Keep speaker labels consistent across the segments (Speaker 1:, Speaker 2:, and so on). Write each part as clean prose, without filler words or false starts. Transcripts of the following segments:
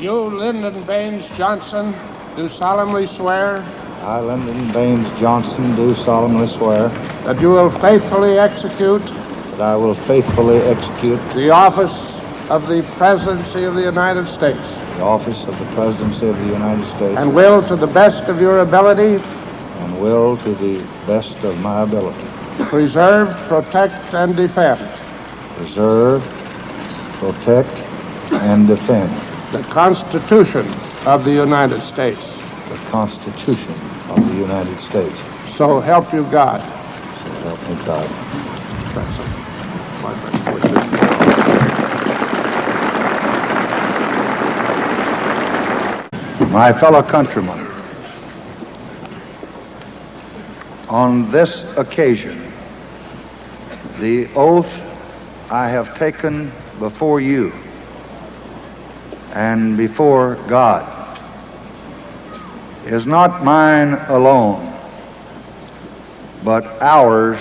Speaker 1: You, Lyndon Baines Johnson, do solemnly swear
Speaker 2: I, Lyndon Baines Johnson, do solemnly swear
Speaker 1: that you will faithfully execute
Speaker 2: that I will faithfully execute
Speaker 1: the office of the Presidency of the United States
Speaker 2: the office of the Presidency of the United States
Speaker 1: and will, to the best of your ability,
Speaker 2: and will, to the best of my ability,
Speaker 1: preserve, protect, and defend
Speaker 2: preserve, protect, and defend
Speaker 1: the Constitution of the United States.
Speaker 2: the Constitution of the United States.
Speaker 1: So help you God.
Speaker 2: So help me God.
Speaker 1: My best wishes.
Speaker 2: My fellow countrymen, on this occasion, the oath I have taken before you and before God is not mine alone, but ours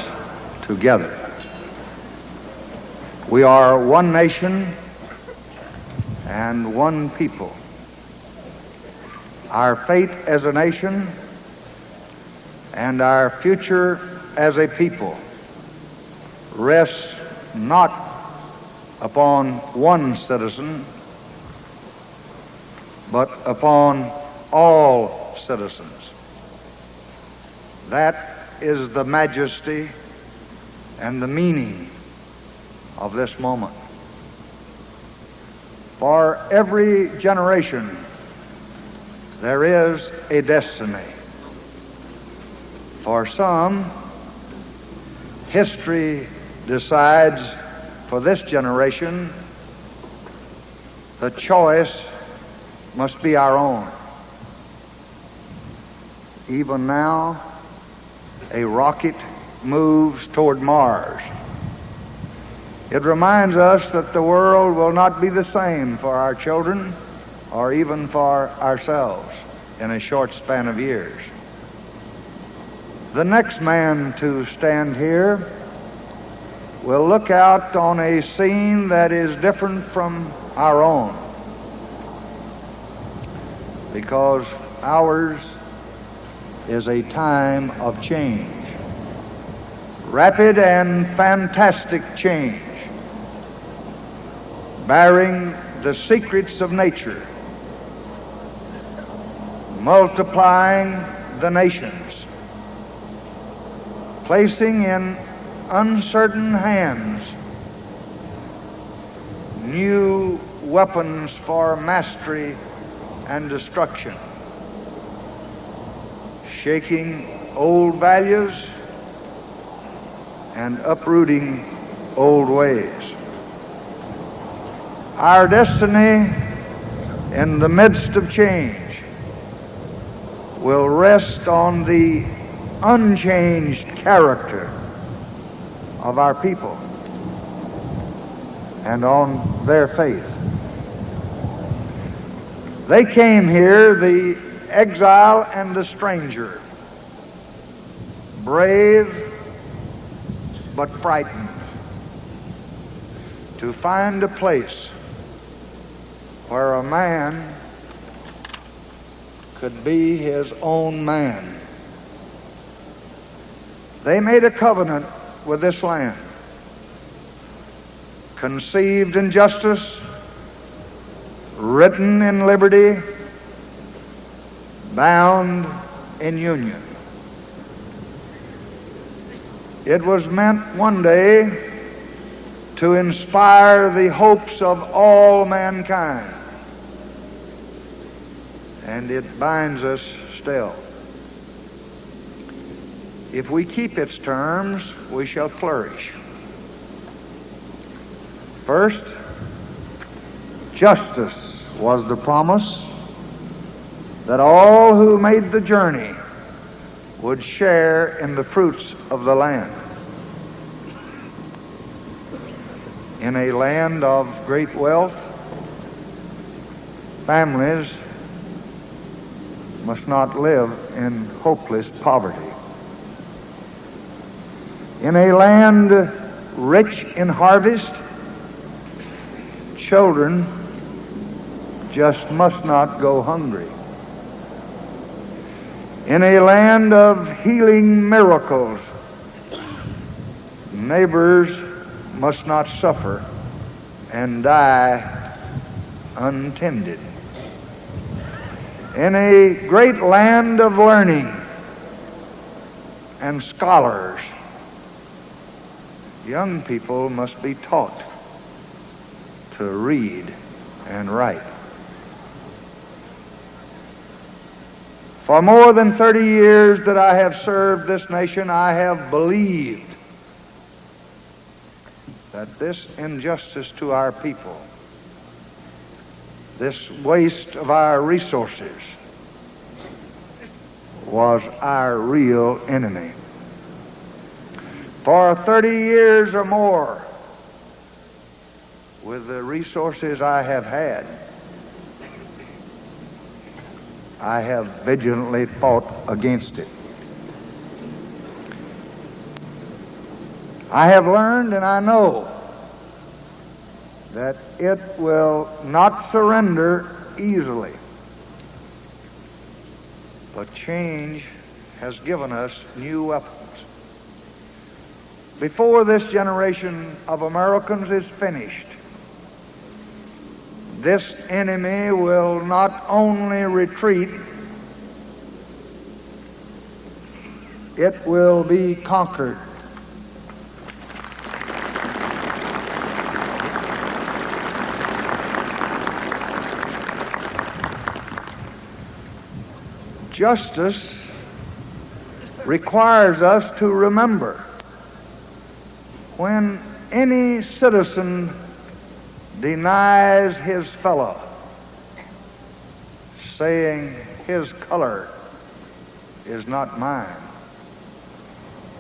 Speaker 2: together. We are one nation and one people. Our fate as a nation and our future as a people rests not upon one citizen, but upon all citizens. That is the majesty and the meaning of this moment. For every generation, there is a destiny. For some, history decides for this generation, the choice must be our own. Even now, a rocket moves toward Mars. It reminds us that the world will not be the same for our children or even for ourselves in a short span of years. The next man to stand here will look out on a scene that is different from our own, because ours is a time of change, rapid and fantastic change, bearing the secrets of nature, multiplying the nations, placing in uncertain hands new weapons for mastery and destruction, shaking old values and uprooting old ways. Our destiny in the midst of change will rest on the unchanged character of our people and on their faith. They came here, the exile and the stranger, brave but frightened, to find a place where a man could be his own man. They made a covenant with this land, conceived in justice, written in liberty, bound in union. It was meant one day to inspire the hopes of all mankind, and it binds us still. If we keep its terms, we shall flourish. First, justice was the promise that all who made the journey would share in the fruits of the land. In a land of great wealth, families must not live in hopeless poverty. In a land rich in harvest, children just must not go hungry. In a land of healing miracles, neighbors must not suffer and die untended. In a great land of learning and scholars, young people must be taught to read and write. For more than 30 years that I have served this nation, I have believed that this injustice to our people, this waste of our resources, was our real enemy. For 30 years or more, with the resources I have had, I have vigilantly fought against it. I have learned and I know that it will not surrender easily. But change has given us new weapons. Before this generation of Americans is finished, this enemy will not only retreat, it will be conquered. Justice requires us to remember when any citizen denies his fellow, saying his color is not mine,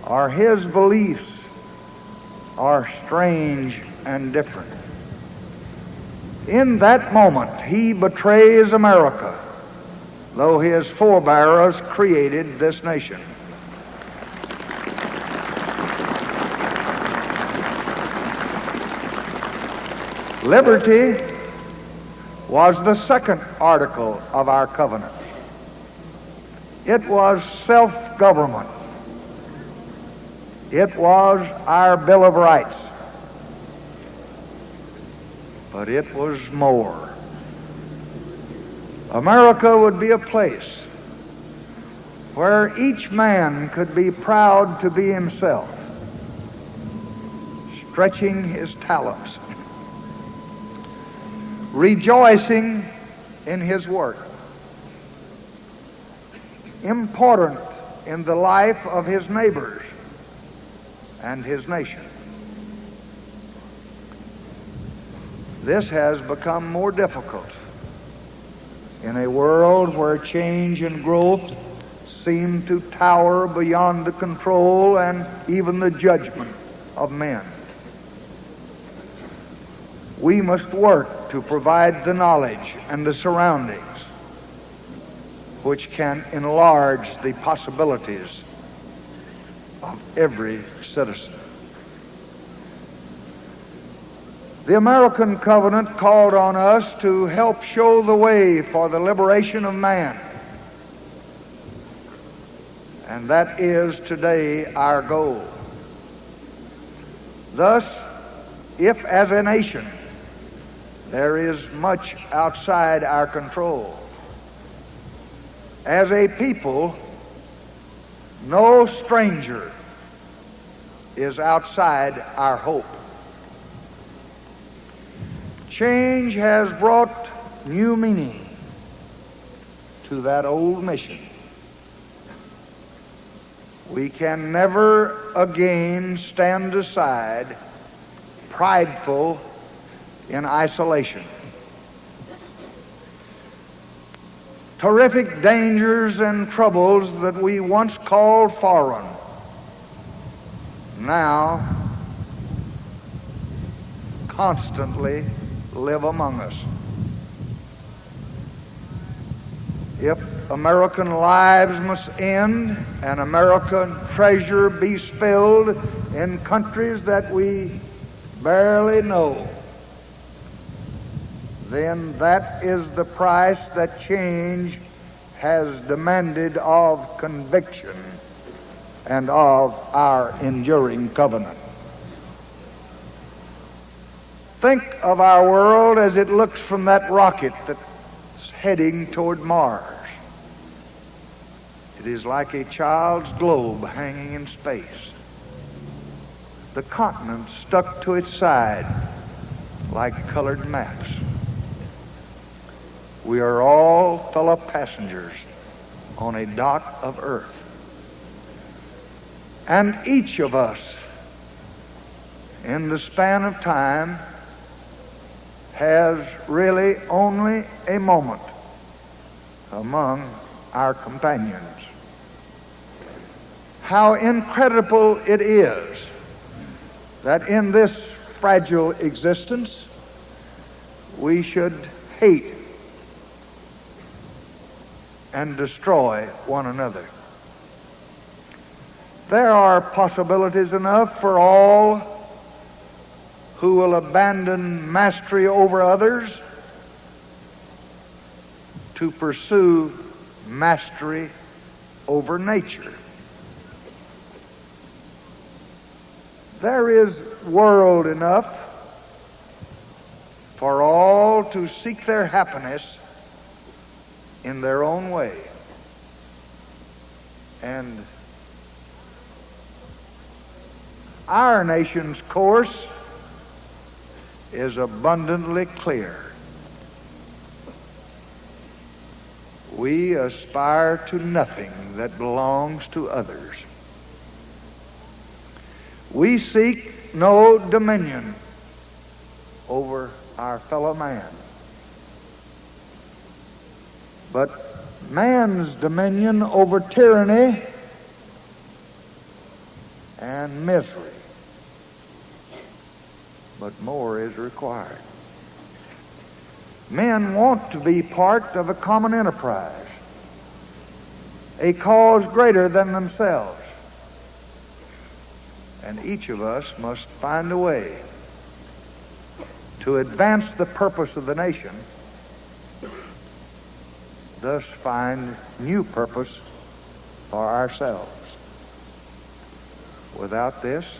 Speaker 2: or his beliefs are strange and different. In that moment, he betrays America, though his forebears created this nation. Liberty was the second article of our covenant. It was self-government. It was our Bill of Rights. But it was more. America would be a place where each man could be proud to be himself, stretching his talents, rejoicing in his work, important in the life of his neighbors and his nation. This has become more difficult in a world where change and growth seem to tower beyond the control and even the judgment of men. We must work to provide the knowledge and the surroundings which can enlarge the possibilities of every citizen. The American covenant called on us to help show the way for the liberation of man. And that is today our goal. Thus, if as a nation there is much outside our control, as a people, no stranger is outside our hope. Change has brought new meaning to that old mission. We can never again stand aside, prideful in isolation. Terrific dangers and troubles that we once called foreign now constantly live among us. If American lives must end and American treasure be spilled in countries that we barely know, then that is the price that change has demanded of conviction and of our enduring covenant. Think of our world as it looks from that rocket that's heading toward Mars. It is like a child's globe hanging in space. The continents stuck to its side like colored maps. We are all fellow passengers on a dot of earth. And each of us, in the span of time, has really only a moment among our companions. How incredible it is that in this fragile existence we should hate and destroy one another. There are possibilities enough for all who will abandon mastery over others to pursue mastery over nature. There is world enough for all to seek their happiness in their own way. And our nation's course is abundantly clear. We aspire to nothing that belongs to others. We seek no dominion over our fellow man, but man's dominion over tyranny and misery. But more is required. Men want to be part of a common enterprise, a cause greater than themselves. And each of us must find a way to advance the purpose of the nation, thus find new purpose for ourselves. Without this,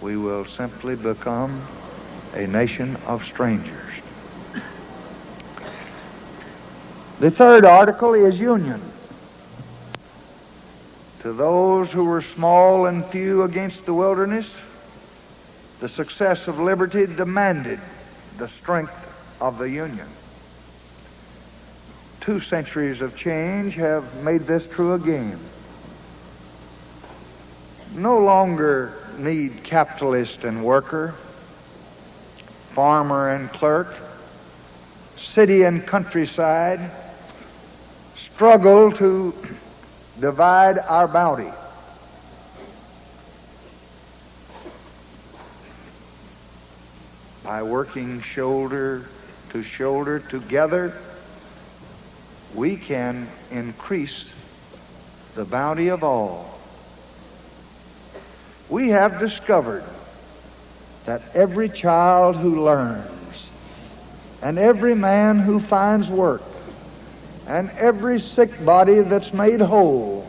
Speaker 2: we will simply become a nation of strangers. The third article is union. To those who were small and few against the wilderness, the success of liberty demanded the strength of the union. 2 centuries of change have made this true again. No longer need capitalist and worker, farmer and clerk, city and countryside struggle to divide our bounty. By working shoulder to shoulder together, we can increase the bounty of all. We have discovered that every child who learns, and every man who finds work, and every sick body that's made whole,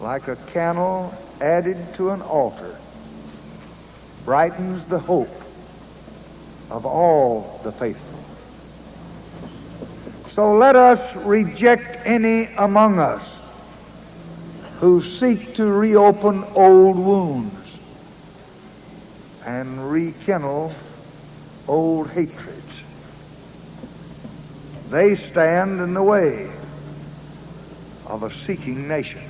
Speaker 2: like a candle added to an altar, brightens the hope of all the faithful. So let us reject any among us who seek to reopen old wounds and rekindle old hatreds. They stand in the way of a seeking nation.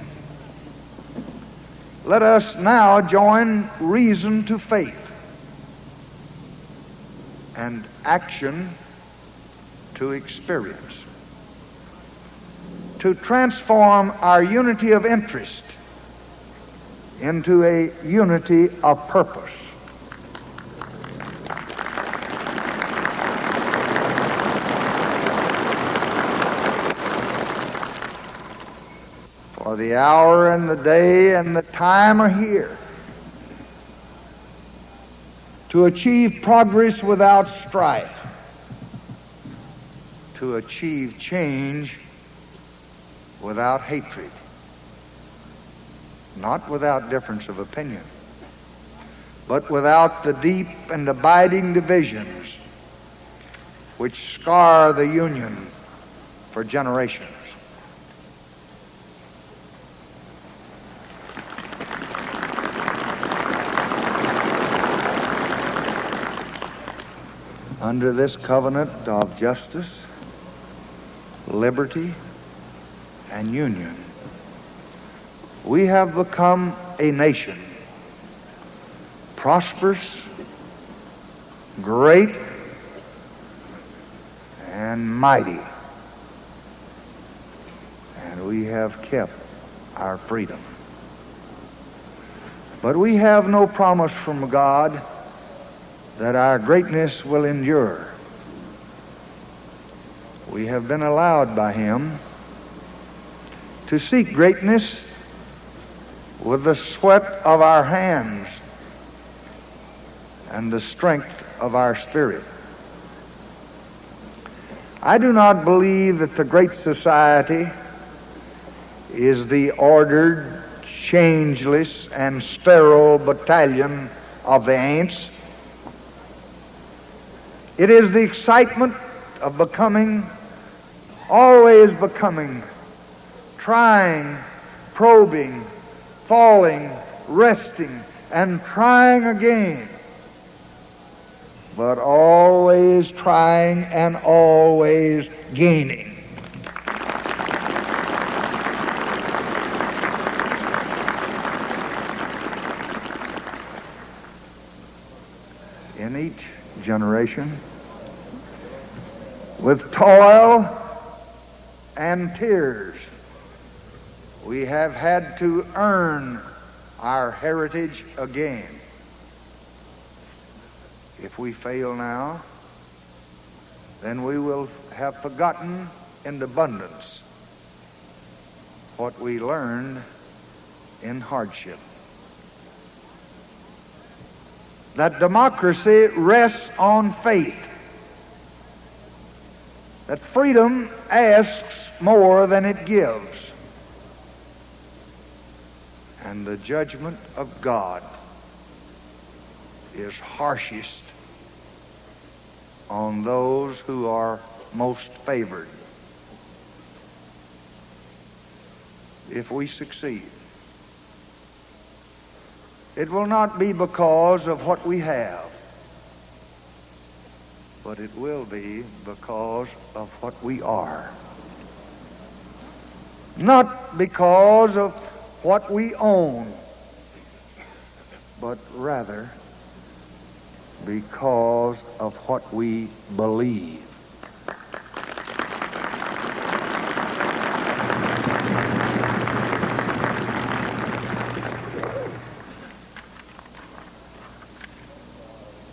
Speaker 2: Let us now join reason to faith and action to experience, to transform our unity of interest into a unity of purpose. For the hour and the day and the time are here to achieve progress without strife, to achieve change without hatred, not without difference of opinion, but without the deep and abiding divisions which scar the Union for generations. Under this covenant of justice, liberty, and union, we have become a nation prosperous, great, and mighty. And we have kept our freedom. But we have no promise from God that our greatness will endure. We have been allowed by Him to seek greatness with the sweat of our hands and the strength of our spirit. I do not believe that the great society is the ordered, changeless, and sterile battalion of the ants. It is the excitement of becoming, always becoming, trying, probing, falling, resting, and trying again, but always trying and always gaining. In each generation, with toil and tears, we have had to earn our heritage again. If we fail now, then we will have forgotten in abundance what we learned in hardship. That democracy rests on faith. That freedom asks more than it gives. And the judgment of God is harshest on those who are most favored. If we succeed, it will not be because of what we have, but it will be because of what we are. Not because of what we own, but rather because of what we believe.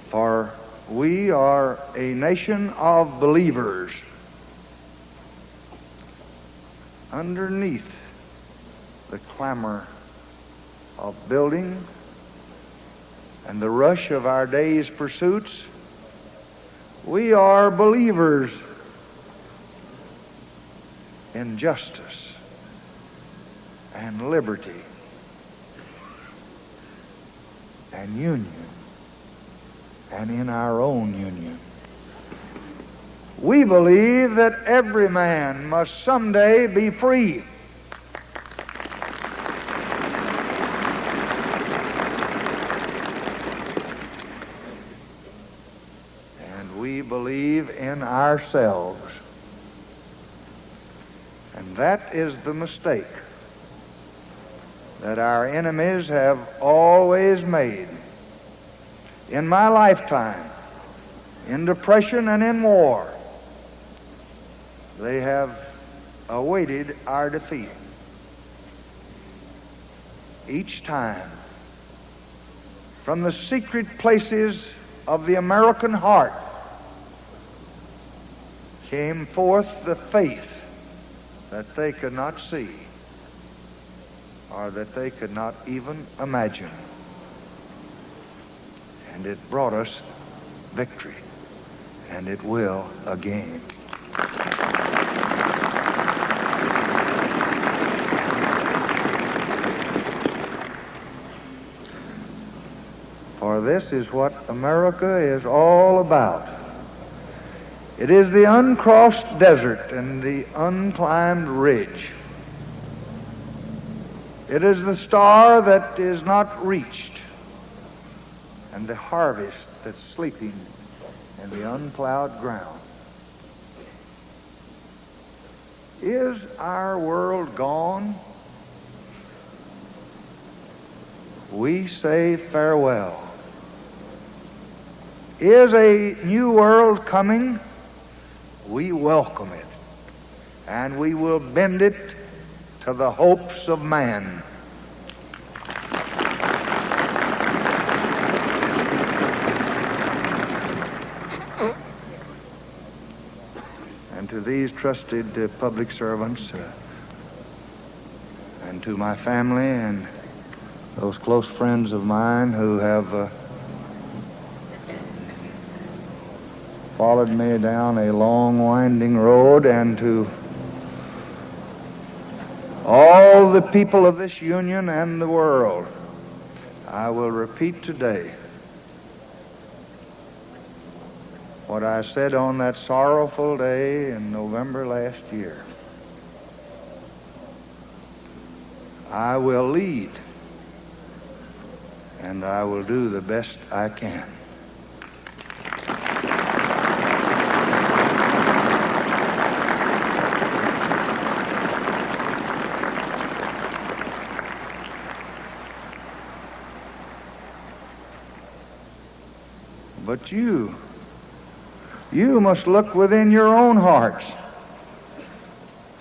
Speaker 2: For we are a nation of believers. Underneath the clamor of building and the rush of our day's pursuits, we are believers in justice and liberty and union, and in our own union. We believe that every man must someday be free. And we believe in ourselves. And that is the mistake that our enemies have always made. In my lifetime, in depression and in war, they have awaited our defeat. Each time, from the secret places of the American heart, came forth the faith that they could not see, or that they could not even imagine. And it brought us victory, and it will again. this is what America is all about. It is the uncrossed desert and the unclimbed ridge. It is the star that is not reached and the harvest that's sleeping in the unplowed ground. Is our world gone? We say farewell. Is a new world coming? We welcome it, and we will bend it to the hopes of man. And to these trusted public servants, and to my family and those close friends of mine who have followed me down a long, winding road, and to all the people of this union and the world, I will repeat today what I said on that sorrowful day in November last year. I will lead, and I will do the best I can. But you must look within your own hearts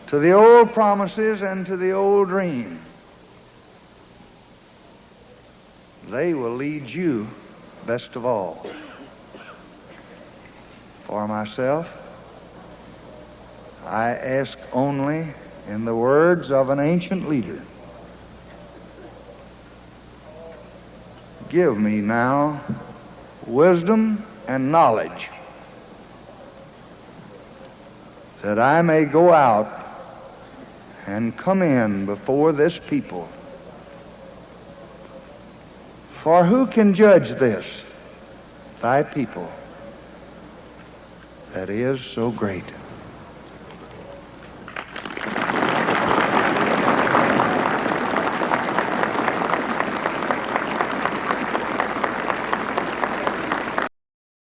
Speaker 2: to the old promises and to the old dream. They will lead you best of all. For myself, I ask only in the words of an ancient leader, give me now wisdom and knowledge, that I may go out and come in before this people. For who can judge this, thy people, that is so great?